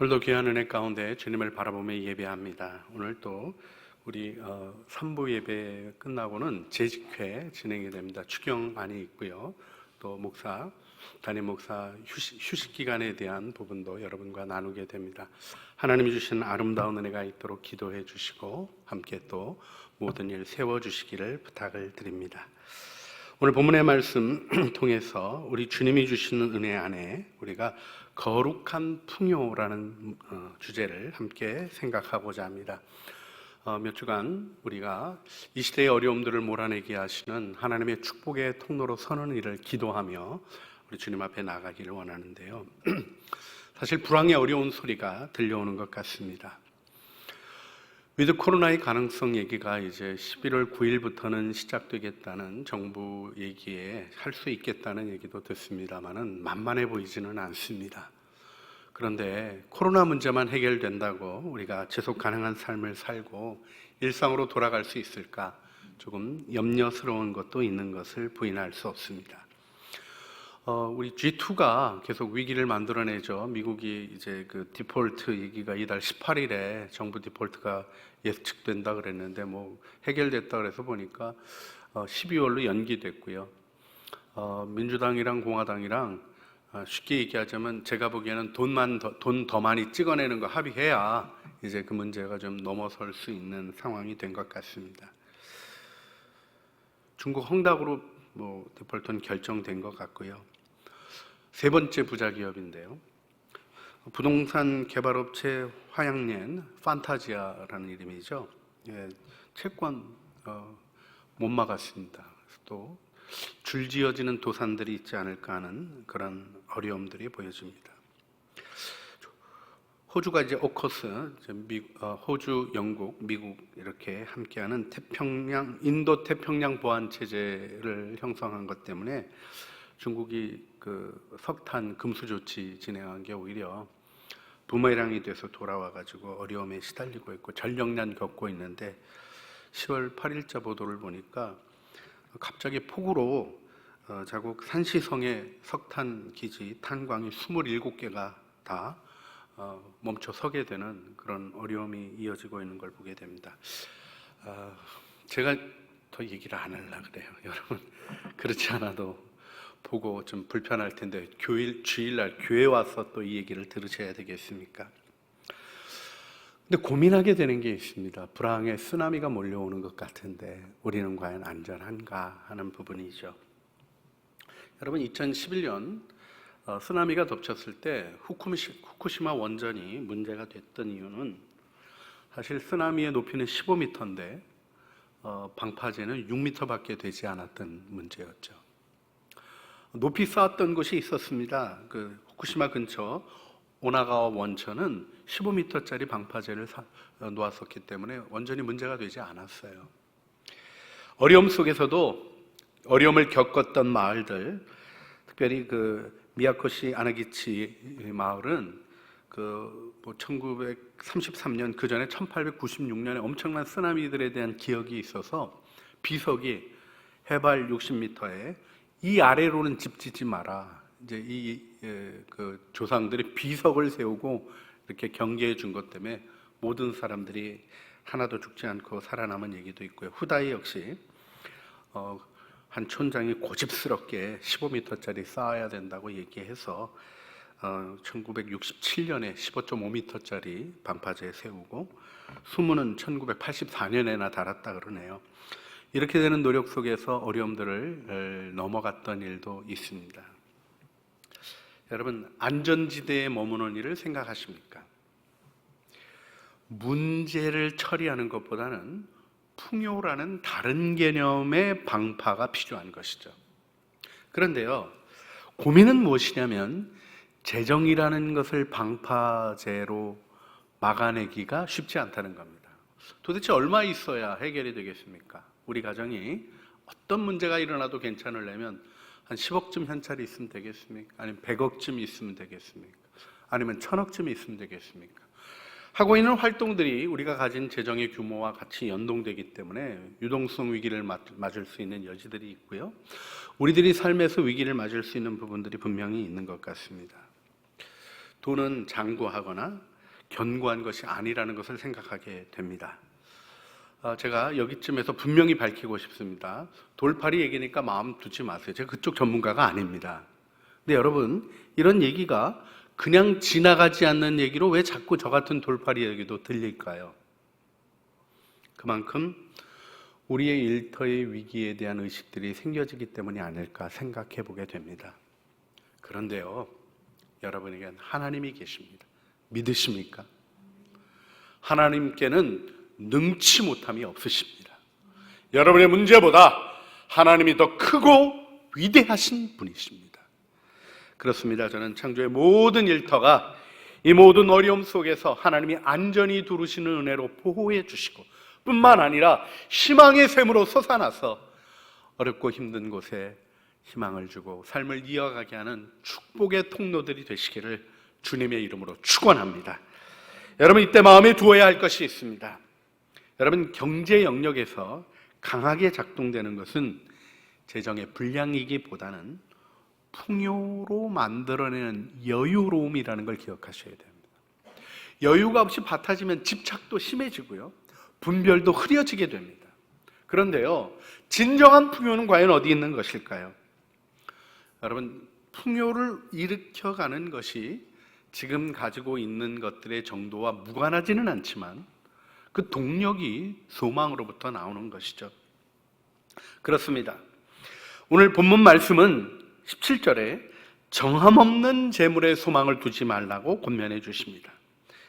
오늘도 귀한 은혜 가운데 주님을 바라보며 예배합니다. 오늘 또 우리 3부 예배 끝나고는 재직회 진행이 됩니다. 추경 안이 있고요. 또 담임 목사 휴식 기간에 대한 부분도 여러분과 나누게 됩니다. 하나님이 주신 아름다운 은혜가 있도록 기도해 주시고 함께 또 모든 일 세워주시기를 부탁을 드립니다. 오늘 본문의 말씀 통해서 우리 주님이 주시는 은혜 안에 우리가 거룩한 풍요라는 주제를 함께 생각하고자 합니다. 몇 주간 우리가 이 시대의 어려움들을 몰아내게 하시는 하나님의 축복의 통로로 서는 일을 기도하며 우리 주님 앞에 나가기를 원하는데요. 사실 불황의 어려운 소리가 들려오는 것 같습니다. 위드 코로나의 가능성 얘기가 이제 11월 9일부터는 시작되겠다는 정부 얘기에 할 수 있겠다는 얘기도 듣습니다만은 만만해 보이지는 않습니다. 그런데 코로나 문제만 해결된다고 우리가 지속 가능한 삶을 살고 일상으로 돌아갈 수 있을까? 조금 염려스러운 것도 있는 것을 부인할 수 없습니다. 우리 G2가 계속 위기를 만들어내죠. 미국이 이제 그 디폴트 얘기가 이달 18일에 정부 디폴트가 예측된다 그랬는데 해결됐다 그래서 보니까 12월로 연기됐고요. 민주당이랑 공화당이랑 쉽게 얘기하자면 제가 보기에는 돈 더 많이 찍어내는 거 합의해야 이제 그 문제가 좀 넘어설 수 있는 상황이 된 것 같습니다. 중국 헝다그룹 디폴트는 결정된 것 같고요. 세 번째 부자 기업인데요. 부동산 개발업체 화양연 판타지아라는 이름이죠. 채권 못 막았습니다. 또 줄지어지는 도산들이 있지 않을까 하는 그런 어려움들이 보여집니다. 호주가 이제 오커스, 호주, 영국, 미국 이렇게 함께하는 인도 태평양 보안 체제를 형성한 것 때문에 중국이 그 석탄 금수 조치 진행한 게 오히려 부메랑이 돼서 돌아와가지고 어려움에 시달리고 있고 전력난 겪고 있는데 10월 8일자 보도를 보니까 갑자기 폭우로 자국 산시성의 석탄 기지 탄광이 27개가 다 멈춰 서게 되는 그런 어려움이 이어지고 있는 걸 보게 됩니다. 제가 더 얘기를 안 하려고 그래요. 여러분 그렇지 않아도 보고 좀 불편할 텐데 주일날 교회 와서 또 이 얘기를 들으셔야 되겠습니까? 근데 고민하게 되는 게 있습니다. 불황의 쓰나미가 몰려오는 것 같은데 우리는 과연 안전한가 하는 부분이죠. 여러분 2011년 쓰나미가 덮쳤을 때 후쿠시마 원전이 문제가 됐던 이유는 사실 쓰나미의 높이는 15m인데 방파제는 6m밖에 되지 않았던 문제였죠. 높이 쌓았던 곳이 있었습니다. 그 후쿠시마 근처 오나가와 원천은 15m짜리 방파제를 놓았었기 때문에 원전이 문제가 되지 않았어요. 어려움 속에서도 어려움을 겪었던 마을들, 특별히 그 미야코시 아나기치 마을은 1933년 그 전에 1896년에 엄청난 쓰나미들에 대한 기억이 있어서 비석이 해발 60m에 이 아래로는 집 짓지 마라. 이제 그 조상들이 비석을 세우고 이렇게 경계해 준 것 때문에 모든 사람들이 하나도 죽지 않고 살아남은 얘기도 있고요. 후다이 역시 한 촌장이 고집스럽게 15m짜리 쌓아야 된다고 얘기해서 1967년에 15.5m짜리 방파제 세우고 수문은 1984년에나 달았다 그러네요. 이렇게 되는 노력 속에서 어려움들을 넘어갔던 일도 있습니다. 여러분, 안전지대에 머무는 일을 생각하십니까? 문제를 처리하는 것보다는 풍요라는 다른 개념의 방파가 필요한 것이죠. 그런데요, 고민은 무엇이냐면 재정이라는 것을 방파제로 막아내기가 쉽지 않다는 겁니다. 도대체 얼마 있어야 해결이 되겠습니까? 우리 가정이 어떤 문제가 일어나도 괜찮으려면 한 10억쯤 현찰이 있으면 되겠습니까? 아니면 100억쯤 있으면 되겠습니까? 아니면 1000억쯤 있으면 되겠습니까? 하고 있는 활동들이 우리가 가진 재정의 규모와 같이 연동되기 때문에 유동성 위기를 맞을 수 있는 여지들이 있고요. 우리들이 삶에서 위기를 맞을 수 있는 부분들이 분명히 있는 것 같습니다. 돈은 장구하거나 견고한 것이 아니라는 것을 생각하게 됩니다. 제가 여기쯤에서 분명히 밝히고 싶습니다. 돌팔이 얘기니까 마음 두지 마세요. 제가 그쪽 전문가가 아닙니다. 근데 여러분, 이런 얘기가 그냥 지나가지 않는 얘기로 왜 자꾸 저 같은 돌팔이 얘기도 들릴까요? 그만큼 우리의 일터의 위기에 대한 의식들이 생겨지기 때문이 아닐까 생각해 보게 됩니다. 그런데요, 여러분에겐 하나님이 계십니다. 믿으십니까? 하나님께는 능치 못함이 없으십니다. 여러분의 문제보다 하나님이 더 크고 위대하신 분이십니다. 그렇습니다. 저는 창조의 모든 일터가 이 모든 어려움 속에서 하나님이 안전히 두르시는 은혜로 보호해 주시고 뿐만 아니라 희망의 샘으로 솟아나서 어렵고 힘든 곳에 희망을 주고 삶을 이어가게 하는 축복의 통로들이 되시기를 주님의 이름으로 축원합니다. 여러분, 이때 마음에 두어야 할 것이 있습니다. 여러분, 경제 영역에서 강하게 작동되는 것은 재정의 불량이기보다는 풍요로 만들어내는 여유로움이라는 걸 기억하셔야 됩니다. 여유가 없이 바타지면 집착도 심해지고요, 분별도 흐려지게 됩니다. 그런데요, 진정한 풍요는 과연 어디 있는 것일까요? 여러분, 풍요를 일으켜가는 것이 지금 가지고 있는 것들의 정도와 무관하지는 않지만 그 동력이 소망으로부터 나오는 것이죠. 그렇습니다. 오늘 본문 말씀은 17절에 정함없는 재물에 소망을 두지 말라고 권면해 주십니다.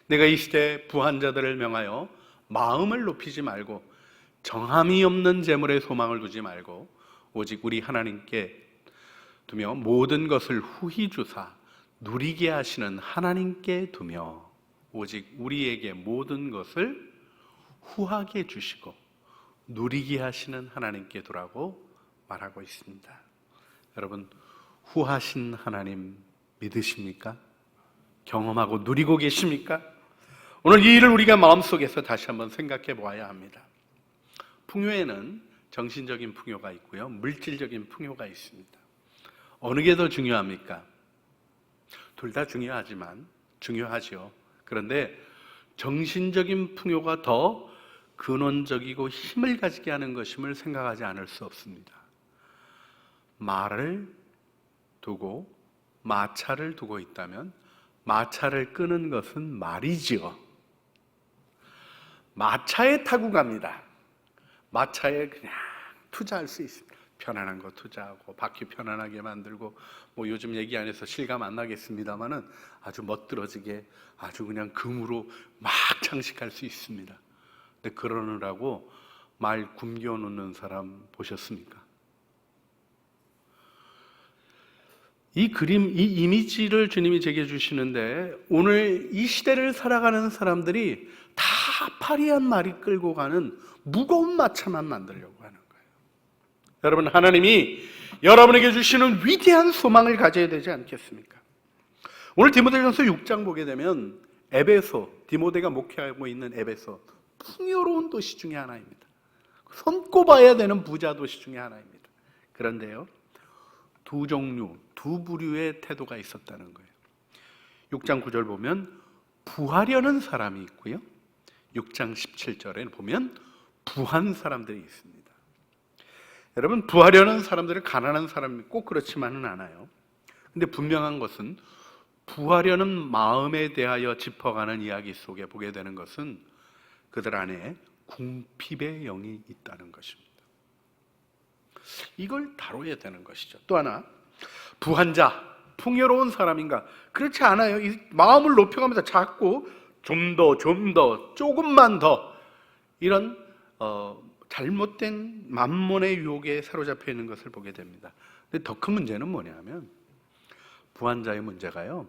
내가 이 시대에 부한자들을 명하여 마음을 높이지 말고 정함이 없는 재물에 소망을 두지 말고 오직 우리 하나님께 두며 모든 것을 후히 주사 누리게 하시는 하나님께 두며 오직 우리에게 모든 것을 후하게 주시고 누리게 하시는 하나님께 두라고 말하고 있습니다. 여러분, 후하신 하나님 믿으십니까? 경험하고 누리고 계십니까? 오늘 이 일을 우리가 마음속에서 다시 한번 생각해 보아야 합니다. 풍요에는 정신적인 풍요가 있고요, 물질적인 풍요가 있습니다. 어느 게 더 중요합니까? 둘 다 중요하지만 중요하죠. 그런데 정신적인 풍요가 더 근원적이고 힘을 가지게 하는 것임을 생각하지 않을 수 없습니다. 말을 두고 마차를 두고 있다면 마차를 끄는 것은 말이지요. 마차에 타고 갑니다. 마차에 그냥 투자할 수 있습니다. 편안한 거 투자하고 바퀴 편안하게 만들고 뭐 요즘 얘기 안 해서 실감 안 나겠습니다만은 아주 멋들어지게 아주 그냥 금으로 막 장식할 수 있습니다. 근데 그러느라고 말 굶겨 놓는 사람 보셨습니까? 이 그림, 이 이미지를 주님이 제게 주시는데 오늘 이 시대를 살아가는 사람들이 다 파리한 말이 끌고 가는 무거운 마차만 만들려고 하는 거예요. 여러분, 하나님이 여러분에게 주시는 위대한 소망을 가져야 되지 않겠습니까? 오늘 디모데전서 6장 보게 되면 에베소, 디모데가 목회하고 있는 에베소, 풍요로운 도시 중에 하나입니다. 손꼽아야 되는 부자 도시 중에 하나입니다. 그런데요, 두 종류, 두 부류의 태도가 있었다는 거예요. 6장 9절 보면 부하려는 사람이 있고요, 6장 17절에 보면 부한 사람들이 있습니다. 여러분, 부하려는 사람들은 가난한 사람이 꼭 그렇지만은 않아요. 근데 분명한 것은 부하려는 마음에 대하여 짚어가는 이야기 속에 보게 되는 것은 그들 안에 궁핍의 영이 있다는 것입니다. 이걸 다뤄야 되는 것이죠. 또 하나, 부한 자, 풍요로운 사람인가? 그렇지 않아요. 이 마음을 높여가면서 자꾸 좀 더, 조금만 더 이런 잘못된 만몬의 유혹에 사로잡혀 있는 것을 보게 됩니다. 근데 더 큰 문제는 뭐냐면 부한 자의 문제가요,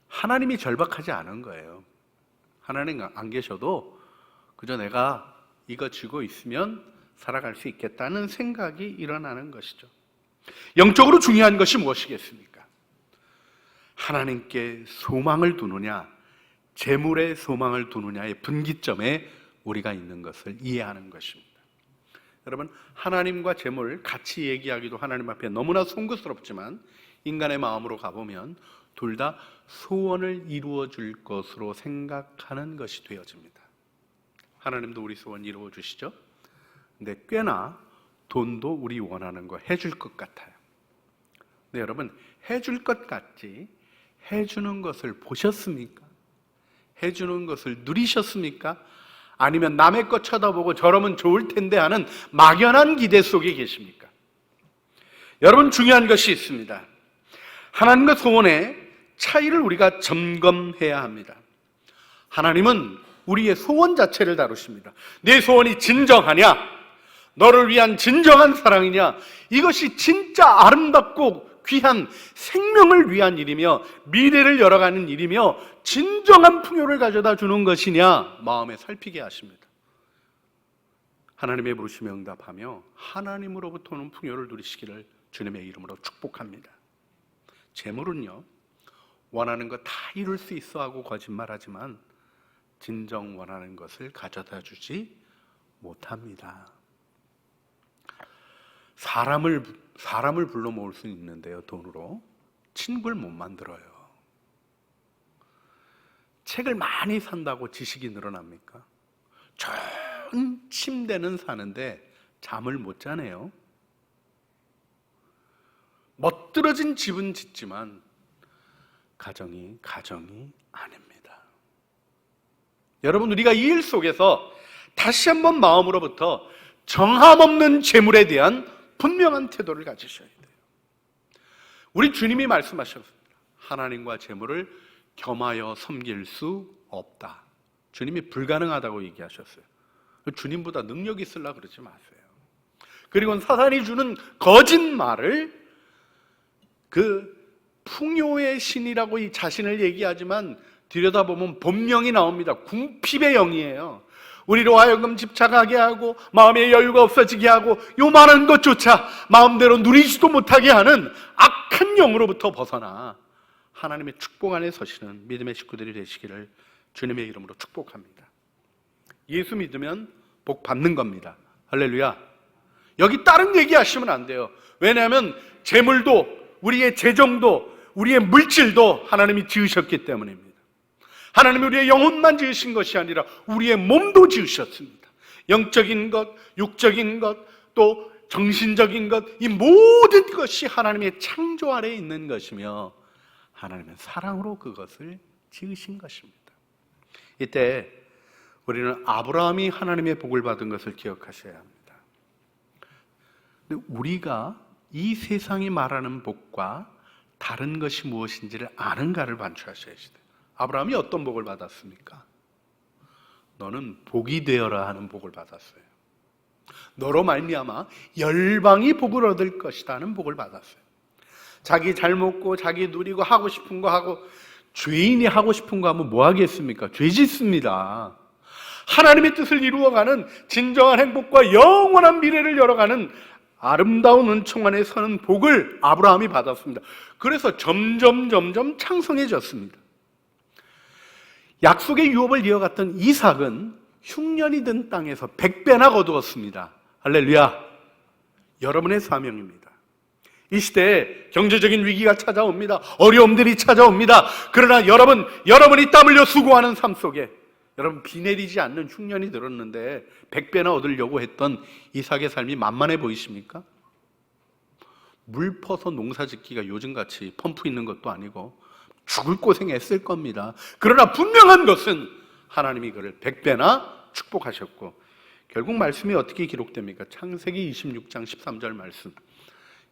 하나님이 절박하지 않은 거예요. 하나님 안 계셔도 그저 내가 이거 쥐고 있으면 살아갈 수 있겠다는 생각이 일어나는 것이죠. 영적으로 중요한 것이 무엇이겠습니까? 하나님께 소망을 두느냐, 재물에 소망을 두느냐의 분기점에 우리가 있는 것을 이해하는 것입니다. 여러분, 하나님과 재물 같이 얘기하기도 하나님 앞에 너무나 송구스럽지만 인간의 마음으로 가보면 둘 다 소원을 이루어 줄 것으로 생각하는 것이 되어집니다. 하나님도 우리 소원 이루어 주시죠? 근데 꽤나 돈도 우리 원하는 거 해줄 것 같아요. 근데 여러분, 해줄 것 같지 해주는 것을 보셨습니까? 해주는 것을 누리셨습니까? 아니면 남의 것 쳐다보고 저러면 좋을 텐데 하는 막연한 기대 속에 계십니까? 여러분, 중요한 것이 있습니다. 하나님과 소원의 차이를 우리가 점검해야 합니다. 하나님은 우리의 소원 자체를 다루십니다. 내 소원이 진정하냐? 너를 위한 진정한 사랑이냐? 이것이 진짜 아름답고 귀한 생명을 위한 일이며 미래를 열어가는 일이며 진정한 풍요를 가져다 주는 것이냐? 마음에 살피게 하십니다. 하나님의 부르심에 응답하며 하나님으로부터 오는 풍요를 누리시기를 주님의 이름으로 축복합니다. 재물은요, 원하는 거 다 이룰 수 있어 하고 거짓말하지만 진정 원하는 것을 가져다 주지 못합니다. 사람을 불러 모을 수 있는데요, 돈으로 친구를 못 만들어요. 책을 많이 산다고 지식이 늘어납니까? 좋은 침대는 사는데 잠을 못 자네요. 멋들어진 집은 짓지만 가정이 아닙니다. 여러분, 우리가 이 일 속에서 다시 한번 마음으로부터 정함없는 재물에 대한 분명한 태도를 가지셔야 돼요. 우리 주님이 말씀하셨습니다. 하나님과 재물을 겸하여 섬길 수 없다. 주님이 불가능하다고 얘기하셨어요. 주님보다 능력 있으려고 그러지 마세요. 그리고 사단이 주는 거짓말을 그 풍요의 신이라고 이 자신을 얘기하지만 들여다보면 본명이 나옵니다. 궁핍의 영이에요. 우리로 하여금 집착하게 하고 마음의 여유가 없어지게 하고 요만한 것조차 마음대로 누리지도 못하게 하는 악한 영으로부터 벗어나 하나님의 축복 안에 서시는 믿음의 식구들이 되시기를 주님의 이름으로 축복합니다. 예수 믿으면 복 받는 겁니다. 할렐루야. 여기 다른 얘기 하시면 안 돼요. 왜냐하면 재물도 우리의 재정도 우리의 물질도 하나님이 지으셨기 때문입니다. 하나님이 우리의 영혼만 지으신 것이 아니라 우리의 몸도 지으셨습니다. 영적인 것, 육적인 것, 또 정신적인 것, 이 모든 것이 하나님의 창조 아래에 있는 것이며 하나님은 사랑으로 그것을 지으신 것입니다. 이때 우리는 아브라함이 하나님의 복을 받은 것을 기억하셔야 합니다. 근데 우리가 이 세상이 말하는 복과 다른 것이 무엇인지를 아는가를 반추하셔야 돼요. 아브라함이 어떤 복을 받았습니까? 너는 복이 되어라 하는 복을 받았어요. 너로 말미암아 열방이 복을 얻을 것이다 하는 복을 받았어요. 자기 잘 먹고 자기 누리고 하고 싶은 거 하고, 죄인이 하고 싶은 거 하면 뭐 하겠습니까? 죄 짓습니다. 하나님의 뜻을 이루어가는 진정한 행복과 영원한 미래를 열어가는 아름다운 은총 안에 서는 복을 아브라함이 받았습니다. 그래서 점점 창성해졌습니다. 약속의 유업을 이어갔던 이삭은 흉년이 든 땅에서 100배나 거두었습니다. 할렐루야. 여러분의 사명입니다. 이 시대에 경제적인 위기가 찾아옵니다. 어려움들이 찾아옵니다. 그러나 여러분이 땀 흘려 수고하는 삶 속에 여러분, 비 내리지 않는 흉년이 들었는데 100배나 얻으려고 했던 이삭의 삶이 만만해 보이십니까? 물 퍼서 농사 짓기가 요즘같이 펌프 있는 것도 아니고 죽을 고생했을 겁니다. 그러나 분명한 것은 하나님이 그를 100배나 축복하셨고, 결국 말씀이 어떻게 기록됩니까? 창세기 26장 13절 말씀,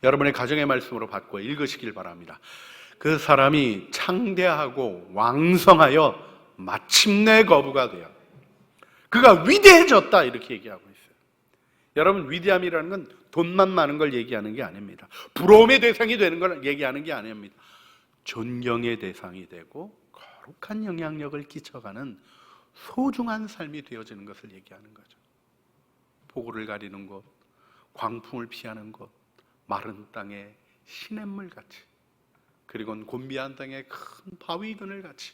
여러분의 가정의 말씀으로 바꿔 읽으시길 바랍니다. 그 사람이 창대하고 왕성하여 마침내 거부가 되어 그가 위대해졌다, 이렇게 얘기하고 있어요. 여러분, 위대함이라는 건 돈만 많은 걸 얘기하는 게 아닙니다. 부러움의 대상이 되는 걸 얘기하는 게 아닙니다. 존경의 대상이 되고 거룩한 영향력을 끼쳐가는 소중한 삶이 되어지는 것을 얘기하는 거죠. 폭우를 가리는 곳, 광풍을 피하는 곳, 마른 땅에 시냇물같이, 그리고는 곤비한 땅에 큰 바위 그늘같이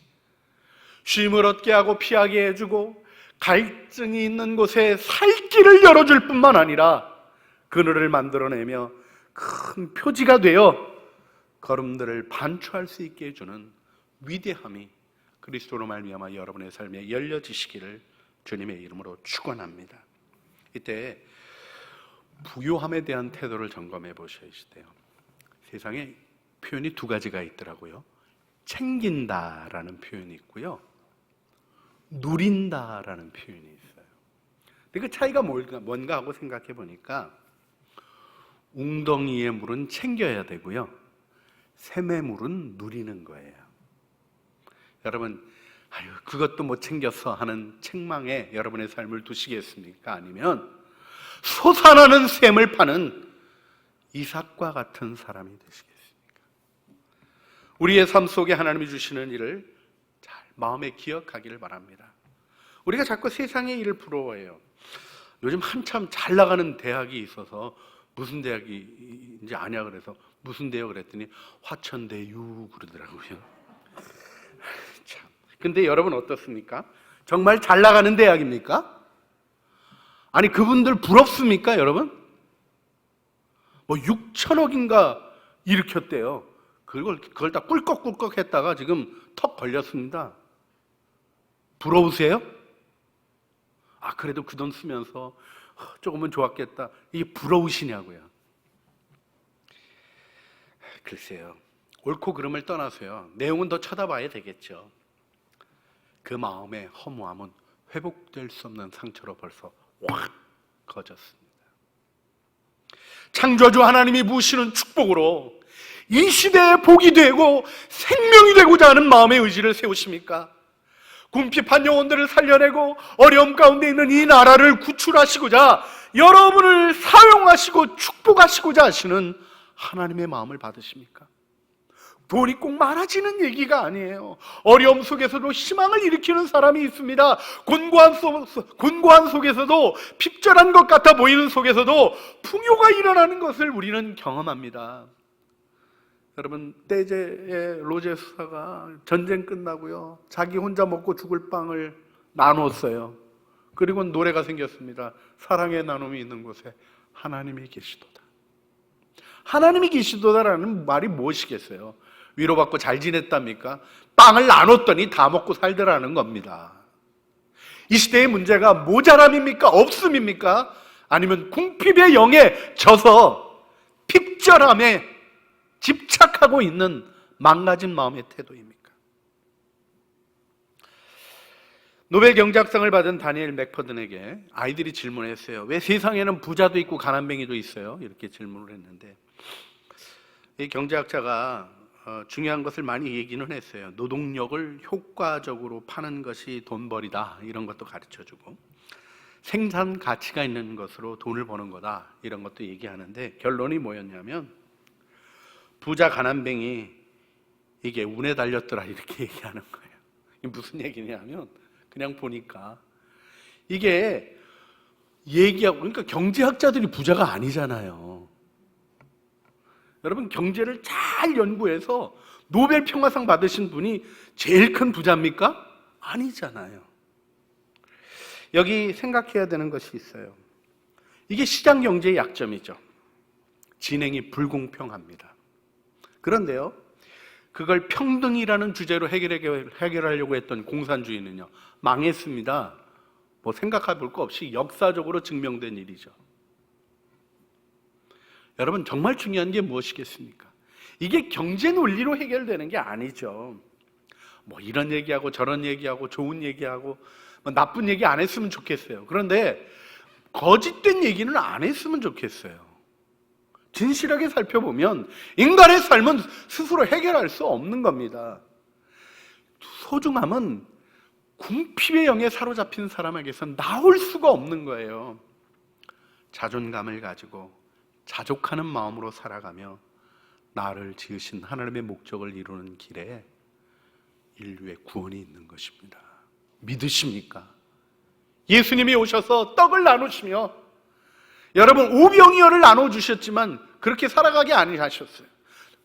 쉼을 얻게 하고 피하게 해주고 갈증이 있는 곳에 살 길을 열어줄 뿐만 아니라 그늘을 만들어내며 큰 표지가 되어 걸음들을 반추할 수 있게 해주는 위대함이 그리스도로 말미암아 여러분의 삶에 열려지시기를 주님의 이름으로 축원합니다. 이때 부요함에 대한 태도를 점검해 보셔야 돼요. 세상에 표현이 두 가지가 있더라고요. 챙긴다라는 표현이 있고요, 누린다라는 표현이 있어요. 근데 그 차이가 뭔가 하고 생각해 보니까 웅덩이의 물은 챙겨야 되고요, 샘의 물은 누리는 거예요. 여러분, 아유 그것도 못 챙겼어 하는 책망에 여러분의 삶을 두시겠습니까? 아니면 솟아나는 샘을 파는 이삭과 같은 사람이 되시겠습니까? 우리의 삶 속에 하나님이 주시는 일을 잘 마음에 기억하기를 바랍니다. 우리가 자꾸 세상의 일을 부러워해요. 요즘 한참 잘 나가는 대학이 있어서 무슨 대학인지 아냐 그래서 무슨 대요 그랬더니 화천대유 그러더라고요. 참. 근데 여러분 어떻습니까? 정말 잘 나가는 대학입니까? 아니 그분들 부럽습니까 여러분? 뭐 6천억인가 일으켰대요. 그걸 다 꿀꺽꿀꺽 했다가 지금 턱 걸렸습니다. 부러우세요? 아 그래도 그 돈 쓰면서 조금은 좋았겠다. 이게 부러우시냐고요. 글쎄요, 옳고 그름을 떠나서요, 내용은 더 쳐다봐야 되겠죠. 그 마음의 허무함은 회복될 수 없는 상처로 벌써 확 커졌습니다. 창조주 하나님이 부으시는 축복으로 이 시대에 복이 되고 생명이 되고자 하는 마음의 의지를 세우십니까? 궁핍한 영혼들을 살려내고 어려움 가운데 있는 이 나라를 구출하시고자 여러분을 사용하시고 축복하시고자 하시는 하나님의 마음을 받으십니까? 돈이 꼭 많아지는 얘기가 아니에요. 어려움 속에서도 희망을 일으키는 사람이 있습니다. 곤고한 속에서도, 핍절한 것 같아 보이는 속에서도 풍요가 일어나는 것을 우리는 경험합니다. 여러분, 떼제의 로제 수사가 전쟁 끝나고요, 자기 혼자 먹고 죽을 빵을 나눴어요. 그리고 노래가 생겼습니다. 사랑의 나눔이 있는 곳에 하나님이 계시도다. 하나님이 계시도다라는 말이 무엇이겠어요? 위로받고 잘 지냈답니까? 빵을 나눴더니 다 먹고 살더라는 겁니다. 이 시대의 문제가 모자람입니까? 없음입니까? 아니면 궁핍의 영에 져서 핍절함에 집착하고 있는 망가진 마음의 태도입니까? 노벨 경제학상을 받은 다니엘 맥퍼든에게 아이들이 질문했어요. 왜 세상에는 부자도 있고 가난뱅이도 있어요? 이렇게 질문을 했는데 이 경제학자가 중요한 것을 많이 얘기는 했어요. 노동력을 효과적으로 파는 것이 돈벌이다, 이런 것도 가르쳐주고 생산 가치가 있는 것으로 돈을 버는 거다, 이런 것도 얘기하는데 결론이 뭐였냐면 부자 가난뱅이 이게 운에 달렸더라, 이렇게 얘기하는 거예요. 이게 무슨 얘기냐면 그냥 보니까 이게 얘기하고, 그러니까 경제학자들이 부자가 아니잖아요. 여러분, 경제를 잘 연구해서 노벨 평화상 받으신 분이 제일 큰 부자입니까? 아니잖아요. 여기 생각해야 되는 것이 있어요. 이게 시장 경제의 약점이죠. 진행이 불공평합니다. 그런데요, 그걸 평등이라는 주제로 해결하려고 했던 공산주의는요, 망했습니다. 뭐 생각해 볼 거 없이 역사적으로 증명된 일이죠. 여러분, 정말 중요한 게 무엇이겠습니까? 이게 경제 논리로 해결되는 게 아니죠. 뭐 이런 얘기하고 저런 얘기하고 좋은 얘기하고 뭐 나쁜 얘기 안 했으면 좋겠어요. 그런데 거짓된 얘기는 안 했으면 좋겠어요. 진실하게 살펴보면 인간의 삶은 스스로 해결할 수 없는 겁니다. 소중함은 궁핍의 영에 사로잡힌 사람에게서 나올 수가 없는 거예요. 자존감을 가지고 자족하는 마음으로 살아가며 나를 지으신 하나님의 목적을 이루는 길에 인류의 구원이 있는 것입니다. 믿으십니까? 예수님이 오셔서 떡을 나누시며 여러분 오병이어를 나눠주셨지만 그렇게 살아가게 아니하셨어요.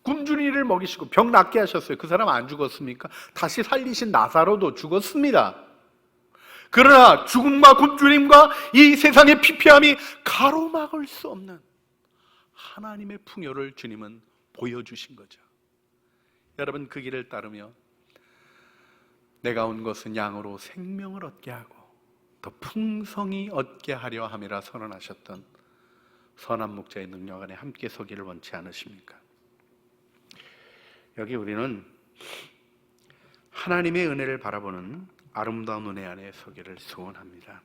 굶주리를 먹이시고 병 낫게 하셨어요. 그 사람 안 죽었습니까? 다시 살리신 나사로도 죽었습니다. 그러나 죽음과 굶주림과 이 세상의 피폐함이 가로막을 수 없는 하나님의 풍요를 주님은 보여주신 거죠. 여러분, 그 길을 따르며 내가 온 것은 양으로 생명을 얻게 하고 더 풍성히 얻게 하려 함이라 선언하셨던 선한 목자의 능력 안에 함께 서기를 원치 않으십니까? 여기 우리는 하나님의 은혜를 바라보는 아름다운 은혜 안에 서기를 소원합니다.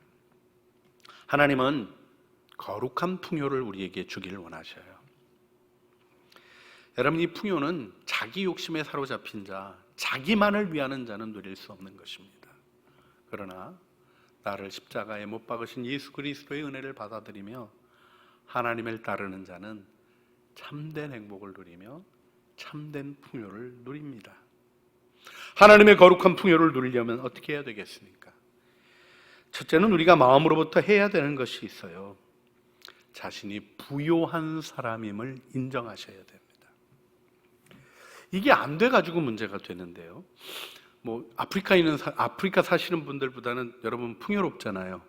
하나님은 거룩한 풍요를 우리에게 주기를 원하셔요. 여러분, 이 풍요는 자기 욕심에 사로잡힌 자, 자기만을 위하는 자는 누릴 수 없는 것입니다. 그러나 나를 십자가에 못 박으신 예수 그리스도의 은혜를 받아들이며 하나님을 따르는 자는 참된 행복을 누리며 참된 풍요를 누립니다. 하나님의 거룩한 풍요를 누리려면 어떻게 해야 되겠습니까? 첫째는 우리가 마음으로부터 해야 되는 것이 있어요. 자신이 부요한 사람임을 인정하셔야 됩니다. 이게 안 돼가지고 문제가 되는데요. 아프리카 사시는 분들보다는 여러분 풍요롭잖아요.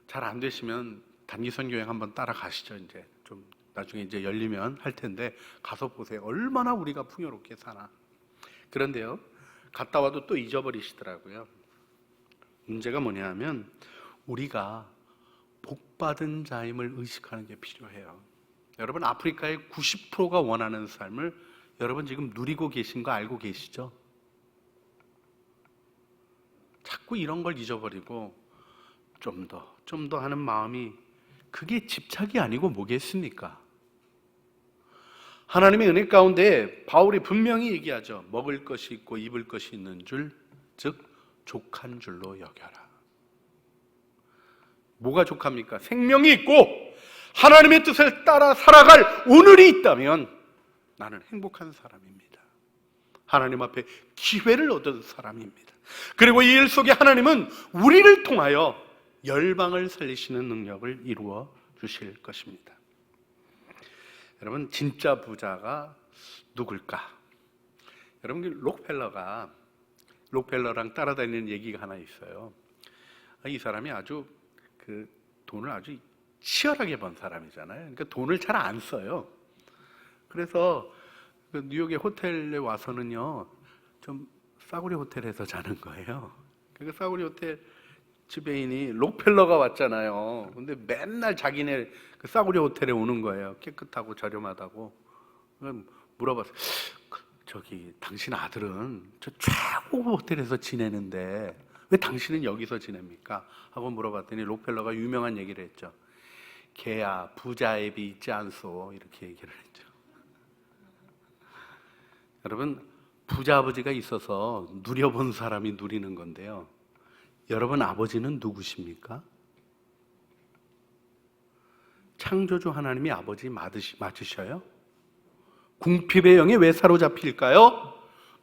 잘 안 되시면 단기 선교행 한번 따라가시죠. 이제 좀 나중에 이제 열리면 할 텐데 가서 보세요. 얼마나 우리가 풍요롭게 사나. 그런데요, 갔다 와도 또 잊어버리시더라고요. 문제가 뭐냐면 우리가 복받은 자임을 의식하는 게 필요해요. 여러분, 아프리카의 90%가 원하는 삶을 여러분 지금 누리고 계신 거 알고 계시죠? 자꾸 이런 걸 잊어버리고 좀 더 하는 마음이, 그게 집착이 아니고 뭐겠습니까? 하나님의 은혜 가운데 바울이 분명히 얘기하죠. 먹을 것이 있고 입을 것이 있는 줄, 즉 족한 줄로 여겨라. 뭐가 족합니까? 생명이 있고 하나님의 뜻을 따라 살아갈 오늘이 있다면 나는 행복한 사람입니다. 하나님 앞에 기회를 얻은 사람입니다. 그리고 이 일 속에 하나님은 우리를 통하여 열방을 살리시는 능력을 이루어 주실 것입니다. 여러분, 진짜 부자가 누굴까? 여러분, 록펠러랑 따라다니는 얘기가 하나 있어요. 이 사람이 아주 돈을 아주 치열하게 번 사람이잖아요. 그러니까 돈을 잘 안 써요. 그래서 뉴욕의 호텔에 와서는요, 좀 싸구려 호텔에서 자는 거예요. 그러니까 싸구려 호텔 지배인이 록펠러가 왔잖아요. 근데 맨날 자기네 그 싸구려 호텔에 오는 거예요. 깨끗하고 저렴하다고. 물어봤어요. 저기 당신 아들은 저 최고 호텔에서 지내는데 왜 당신은 여기서 지냅니까? 하고 물어봤더니 록펠러가 유명한 얘기를 했죠. 걔야 부자 앱이 있지 않소, 이렇게 얘기를 했죠. 여러분, 부자 아버지가 있어서 누려본 사람이 누리는 건데요. 여러분 아버지는 누구십니까? 창조주 하나님이 아버지 맞으셔요? 궁핍의 영에 왜 사로잡힐까요?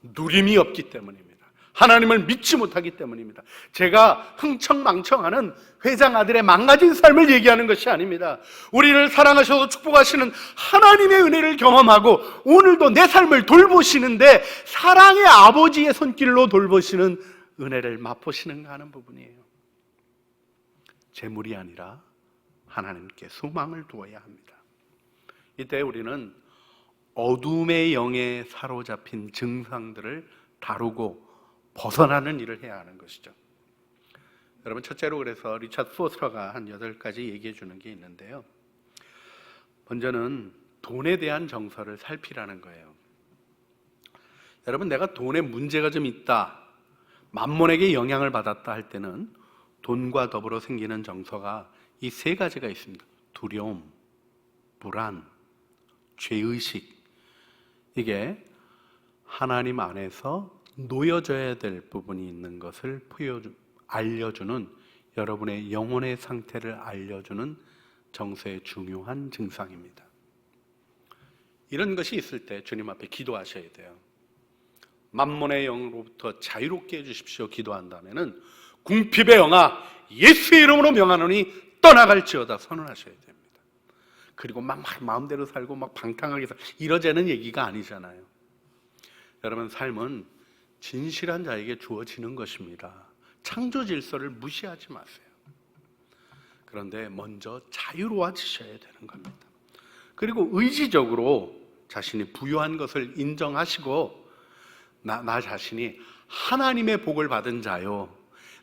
누림이 없기 때문입니다. 하나님을 믿지 못하기 때문입니다. 제가 흥청망청하는 회장 아들의 망가진 삶을 얘기하는 것이 아닙니다. 우리를 사랑하셔서 축복하시는 하나님의 은혜를 경험하고 오늘도 내 삶을 돌보시는데 사랑의 아버지의 손길로 돌보시는 은혜를 맛보시는가 하는 부분이에요. 재물이 아니라 하나님께 소망을 두어야 합니다. 이때 우리는 어둠의 영에 사로잡힌 증상들을 다루고 벗어나는 일을 해야 하는 것이죠. 여러분, 첫째로 그래서 리차드 포스터가 한 8가지 얘기해 주는 게 있는데요. 먼저는 돈에 대한 정서를 살피라는 거예요. 여러분, 내가 돈에 문제가 좀 있다, 만몬에게 영향을 받았다 할 때는 돈과 더불어 생기는 정서가 이 3가지가 있습니다. 두려움, 불안, 죄의식. 이게 하나님 안에서 놓여져야 될 부분이 있는 것을 알려주는, 여러분의 영혼의 상태를 알려주는 정서의 중요한 증상입니다. 이런 것이 있을 때 주님 앞에 기도하셔야 돼요. 만몬의 영으로부터 자유롭게 해주십시오 기도한다면은 궁핍의 영아 예수의 이름으로 명하노니 떠나갈지어다 선언하셔야 됩니다. 그리고 막 마음대로 살고 막 방탕하게 살고 이러자는 얘기가 아니잖아요. 여러분, 삶은 진실한 자에게 주어지는 것입니다. 창조 질서를 무시하지 마세요. 그런데 먼저 자유로워지셔야 되는 겁니다. 그리고 의지적으로 자신이 부유한 것을 인정하시고 나 자신이 하나님의 복을 받은 자요,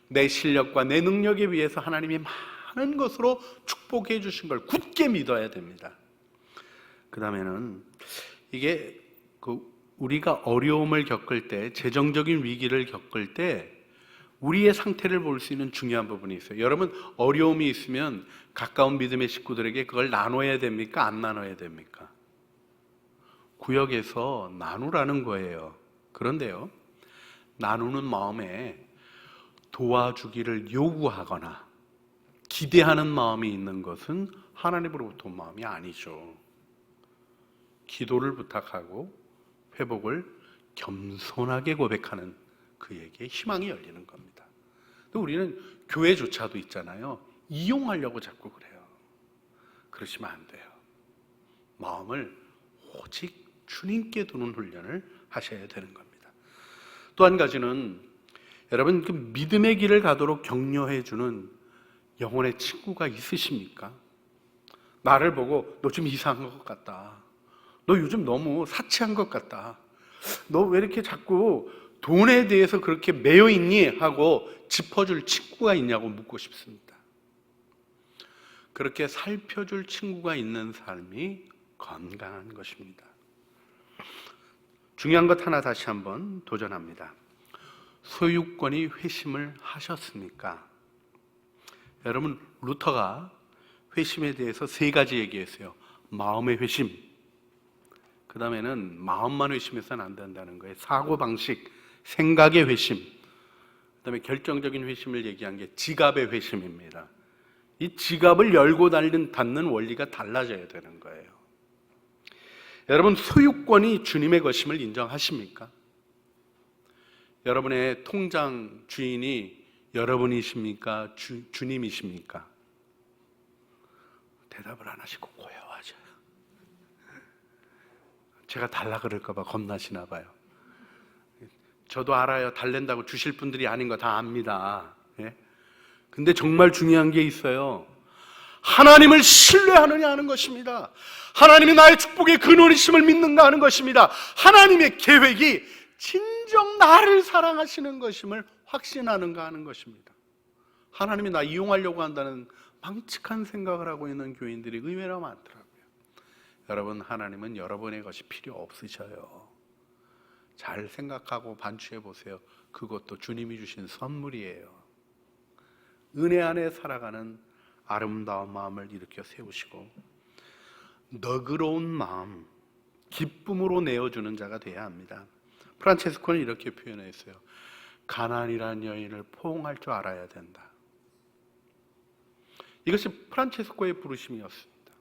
내 실력과 내 능력에 비해서 하나님이 많은 것으로 축복해 주신 걸 굳게 믿어야 됩니다. 그 다음에는 이게 우리가 어려움을 겪을 때, 재정적인 위기를 겪을 때 우리의 상태를 볼 수 있는 중요한 부분이 있어요. 여러분, 어려움이 있으면 가까운 믿음의 식구들에게 그걸 나눠야 됩니까? 안 나눠야 됩니까? 구역에서 나누라는 거예요. 그런데요, 나누는 마음에 도와주기를 요구하거나 기대하는 마음이 있는 것은 하나님으로부터 온 마음이 아니죠. 기도를 부탁하고 회복을 겸손하게 고백하는 그에게 희망이 열리는 겁니다. 근데 우리는 교회조차도 있잖아요, 이용하려고 자꾸 그래요. 그러시면 안 돼요. 마음을 오직 주님께 두는 훈련을 하셔야 되는 겁니다. 또 한 가지는, 여러분, 그 믿음의 길을 가도록 격려해주는 영혼의 친구가 있으십니까? 나를 보고 너 좀 이상한 것 같다, 너 요즘 너무 사치한 것 같다, 너 왜 이렇게 자꾸 돈에 대해서 그렇게 매여 있니? 하고 짚어줄 친구가 있냐고 묻고 싶습니다. 그렇게 살펴줄 친구가 있는 삶이 건강한 것입니다. 중요한 것 하나 다시 한번 도전합니다. 소유권이 회심을 하셨습니까? 여러분, 루터가 회심에 대해서 3가지 얘기했어요. 마음의 회심, 그 다음에는 마음만 회심해서는 안 된다는 거예요. 사고방식, 생각의 회심, 그 다음에 결정적인 회심을 얘기한 게 지갑의 회심입니다. 이 지갑을 열고 닫는 원리가 달라져야 되는 거예요. 여러분, 소유권이 주님의 것임을 인정하십니까? 여러분의 통장 주인이 여러분이십니까? 주님이십니까? 대답을 안 하시고 고요하죠. 제가 달라 그럴까 봐 겁나시나 봐요. 저도 알아요. 달랜다고 주실 분들이 아닌 거 다 압니다. 예? 근데 정말 중요한 게 있어요. 하나님을 신뢰하느냐 하는 것입니다. 하나님이 나의 축복의 근원이심을 믿는가 하는 것입니다. 하나님의 계획이 진정 나를 사랑하시는 것임을 확신하는가 하는 것입니다. 하나님이 나 이용하려고 한다는 망측한 생각을 하고 있는 교인들이 의외로 많더라고요. 여러분, 하나님은 여러분의 것이 필요 없으셔요. 잘 생각하고 반추해 보세요. 그것도 주님이 주신 선물이에요. 은혜 안에 살아가는 아름다운 마음을 일으켜 세우시고 너그러운 마음, 기쁨으로 내어주는 자가 되어야 합니다. 프란체스코는 이렇게 표현했어요. 가난이라는 여인을 포옹할 줄 알아야 된다. 이것이 프란체스코의 부르심이었습니다.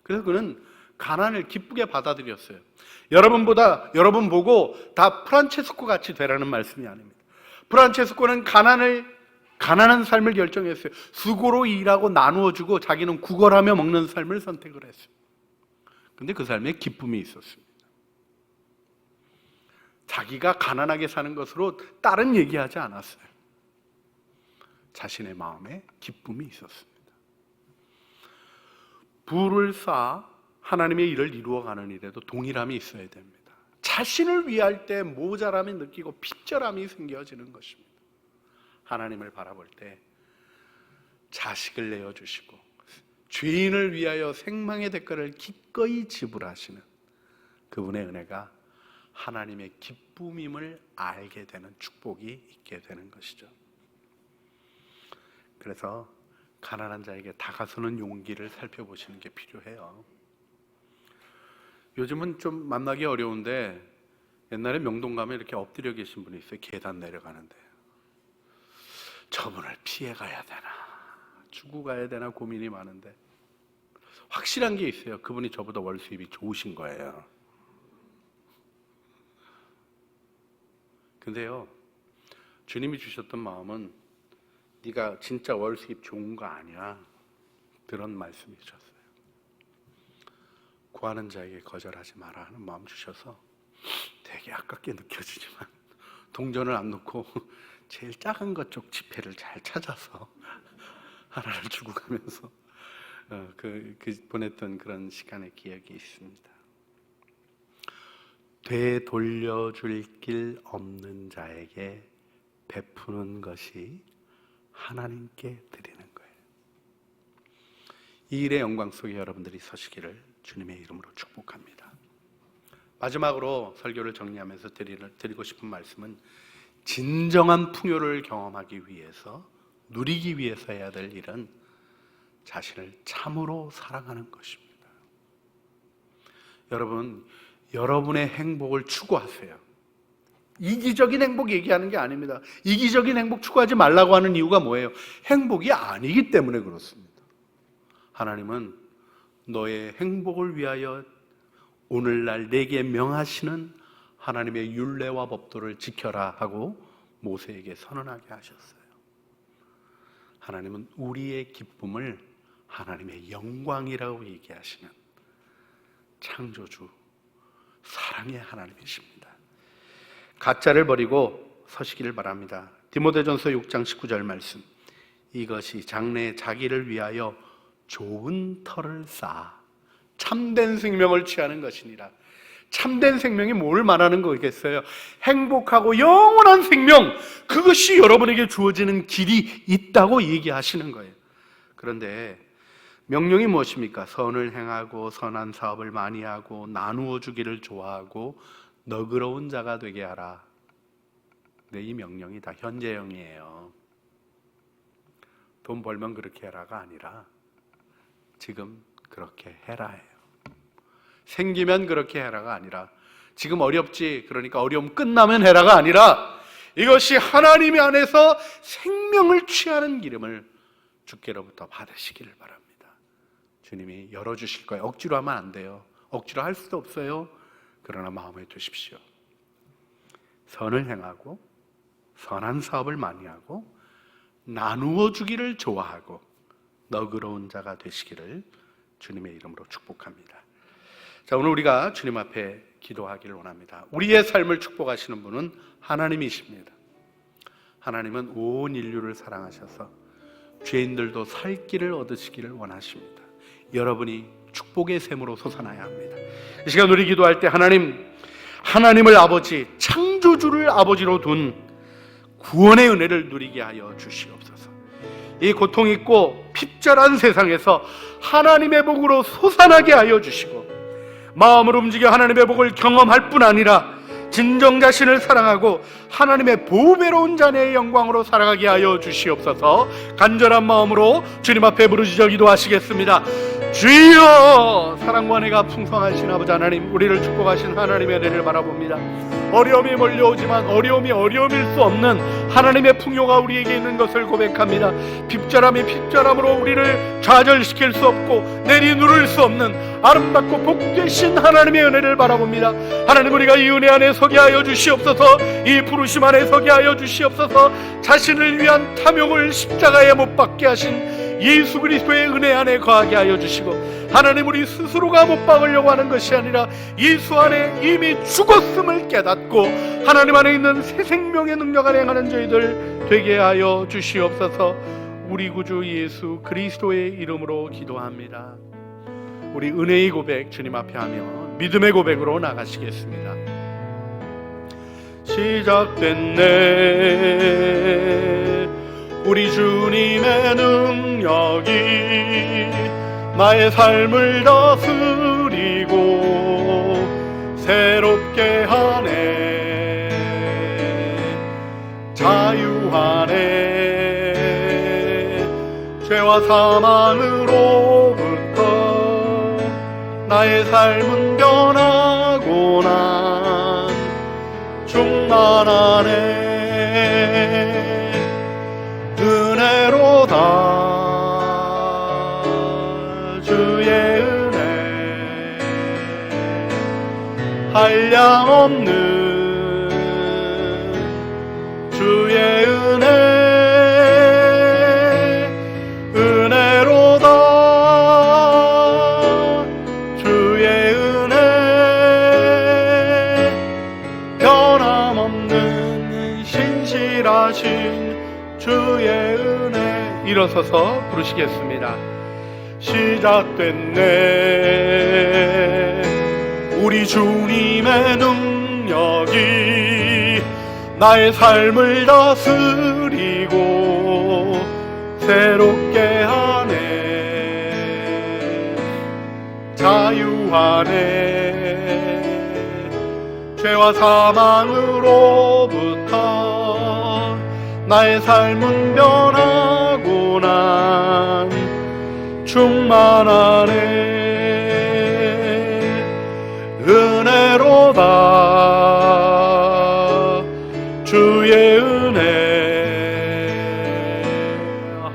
그래서 그는 가난을 기쁘게 받아들였어요. 여러분 보고 다 프란체스코 같이 되라는 말씀이 아닙니다. 프란체스코는 가난한 삶을 결정했어요. 수고로 일하고 나누어주고 자기는 구걸하며 먹는 삶을 선택을 했어요. 근데 그 삶에 기쁨이 있었습니다. 자기가 가난하게 사는 것으로 다른 얘기하지 않았어요. 자신의 마음에 기쁨이 있었습니다. 부를 쌓아 하나님의 일을 이루어가는 일에도 동일함이 있어야 됩니다. 자신을 위할 때 모자람이 느끼고 핍절함이 생겨지는 것입니다. 하나님을 바라볼 때 자식을 내어주시고 죄인을 위하여 생명의 대가를 기꺼이 지불하시는 그분의 은혜가 하나님의 기쁨임을 알게 되는 축복이 있게 되는 것이죠. 그래서 가난한 자에게 다가서는 용기를 살펴보시는 게 필요해요. 요즘은 좀 만나기 어려운데 옛날에 명동 가면 이렇게 엎드려 계신 분이 있어요. 계단 내려가는데 저분을 피해 가야 되나 주고 가야 되나 고민이 많은데 확실한 게 있어요. 그분이 저보다 월 수입이 좋으신 거예요. 근데요, 주님이 주셨던 마음은 네가 진짜 월 수입 좋은 거 아니야, 그런 말씀이 주셨어요. 구하는 자에게 거절하지 마라 하는 마음 주셔서 되게 아깝게 느껴지지만 동전을 안 놓고 제일 작은 것 쪽 지폐를 잘 찾아서 하나를 주고 가면서 보냈던 그런 시간의 기억이 있습니다. 되돌려줄 길 없는 자에게 베푸는 것이 하나님께 드리는 거예요. 이 일의 영광 속에 여러분들이 서시기를 주님의 이름으로 축복합니다. 마지막으로 설교를 정리하면서 드리고 싶은 말씀은 진정한 풍요를 경험하기 위해서, 누리기 위해서 해야 될 일은 자신을 참으로 사랑하는 것입니다. 여러분, 여러분의 행복을 추구하세요. 이기적인 행복 얘기하는 게 아닙니다. 이기적인 행복 추구하지 말라고 하는 이유가 뭐예요? 행복이 아니기 때문에 그렇습니다. 하나님은 너의 행복을 위하여 오늘날 내게 명하시는 하나님의 율례와 법도를 지켜라 하고 모세에게 선언하게 하셨어요. 하나님은 우리의 기쁨을 하나님의 영광이라고 얘기하시는 창조주, 사랑의 하나님이십니다. 가짜를 버리고 서시기를 바랍니다. 디모데전서 6장 19절 말씀, 이것이 장래에 자기를 위하여 좋은 터를 쌓아 참된 생명을 취하는 것이니라. 참된 생명이 뭘 말하는 거겠어요? 행복하고 영원한 생명, 그것이 여러분에게 주어지는 길이 있다고 얘기하시는 거예요. 그런데 명령이 무엇입니까? 선을 행하고 선한 사업을 많이 하고 나누어 주기를 좋아하고 너그러운 자가 되게 하라. 네, 이 명령이 다 현재형이에요. 돈 벌면 그렇게 해라가 아니라 지금 그렇게 해라예요. 생기면 그렇게 해라가 아니라 지금 어렵지, 그러니까 어려움 끝나면 해라가 아니라 이것이 하나님 안에서 생명을 취하는 기름을 주께로부터 받으시기를 바랍니다. 주님이 열어주실 거예요. 억지로 하면 안 돼요. 억지로 할 수도 없어요. 그러나 마음에 두십시오. 선을 행하고 선한 사업을 많이 하고 나누어 주기를 좋아하고 너그러운 자가 되시기를 주님의 이름으로 축복합니다. 자, 오늘 우리가 주님 앞에 기도하기를 원합니다. 우리의 삶을 축복하시는 분은 하나님이십니다. 하나님은 온 인류를 사랑하셔서 죄인들도 살 길을 얻으시기를 원하십니다. 여러분이 축복의 샘으로 솟아나야 합니다. 이 시간 우리 기도할 때 하나님을 아버지, 창조주를 아버지로 둔 구원의 은혜를 누리게 하여 주시옵소서. 이 고통 있고 핍절한 세상에서 하나님의 복으로 솟아나게 하여 주시고, 마음을 움직여 하나님의 복을 경험할 뿐 아니라 진정 자신을 사랑하고 하나님의 보배로운 자녀의 영광으로 살아가게 하여 주시옵소서. 간절한 마음으로 주님 앞에 부르짖어 기도하시겠습니다. 주여, 사랑과 은혜가 풍성하신 아버지 하나님, 우리를 축복하신 하나님의 은혜를 바라봅니다. 어려움이 몰려오지만 어려움이 어려움일 수 없는 하나님의 풍요가 우리에게 있는 것을 고백합니다. 핍절함이 핍절함으로 우리를 좌절시킬 수 없고 내리누를 수 없는 아름답고 복되신 하나님의 은혜를 바라봅니다. 하나님, 우리가 이 은혜 안에 서게 하여 주시옵소서. 이 부르심 안에 서게 하여 주시옵소서. 자신을 위한 탐욕을 십자가에 못 박게 하신 예수 그리스도의 은혜 안에 거하게 하여 주시고, 하나님, 우리 스스로가 못 박으려고 하는 것이 아니라 예수 안에 이미 죽었음을 깨닫고 하나님 안에 있는 새 생명의 능력 안에 행하는 저희들 되게 하여 주시옵소서. 우리 구주 예수 그리스도의 이름으로 기도합니다. 우리 은혜의 고백 주님 앞에 하며 믿음의 고백으로 나가시겠습니다. 시작됐네. 우리 주님의 능력이 나의 삶을 다스리고 새롭게 하네. 자유하네. 죄와 사망으로부터 나의 삶은 변하고 난 충만하네. 은혜로다 주의 은혜, 한량없는 주의 은혜. 은혜로다 주의 은혜, 변함없는 신실하신 주의 은혜. 일어서서 부르시겠습니다. 시작됐네. 우리 주님의 능력 능력이 나의 삶을 다스리고 새롭게 하네. 자유하네. 죄와 사망으로부터 나의 삶은 변하고 난 충만하네. 은혜로다 주의 은혜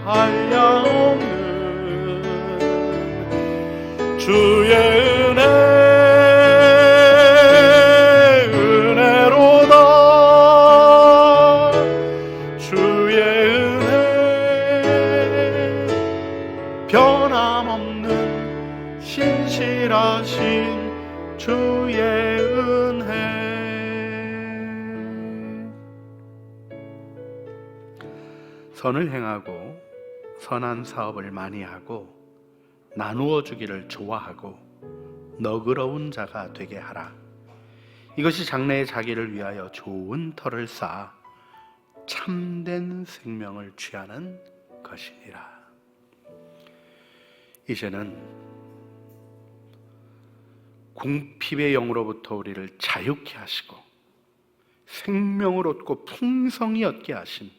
한량없는 주의 은혜 은혜로다 주의 은혜 변함없는 신실하신 주의 은혜. 선을 행하고 선한 사업을 많이 하고 나누어 주기를 좋아하고 너그러운 자가 되게 하라. 이것이 장래의 자기를 위하여 좋은 터를 쌓아 참된 생명을 취하는 것이니라. 이제는 궁핍의 영으로부터 우리를 자유케 하시고 생명을 얻고 풍성히 얻게 하신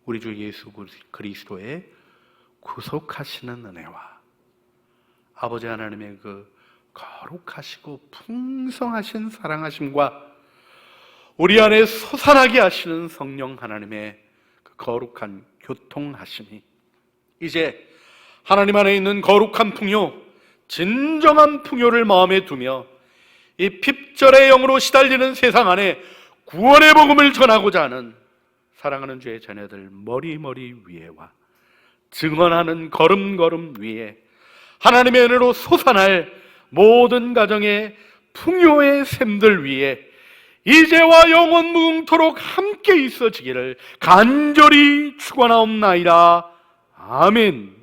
우리 주 예수 그리스도의 구속하시는 은혜와 아버지 하나님의 그 거룩하시고 풍성하신 사랑하심과 우리 안에 솟아나게 하시는 성령 하나님의 그 거룩한 교통하심이 이제 하나님 안에 있는 거룩한 풍요, 진정한 풍요를 마음에 두며 이 핍절의 영으로 시달리는 세상 안에 구원의 복음을 전하고자 하는 사랑하는 주의 자녀들 머리 위에와 증언하는 걸음 위에 하나님의 은혜로 솟아날 모든 가정의 풍요의 샘들 위에 이제와 영원 무궁토록 함께 있어지기를 간절히 축원하옵나이다. 아멘.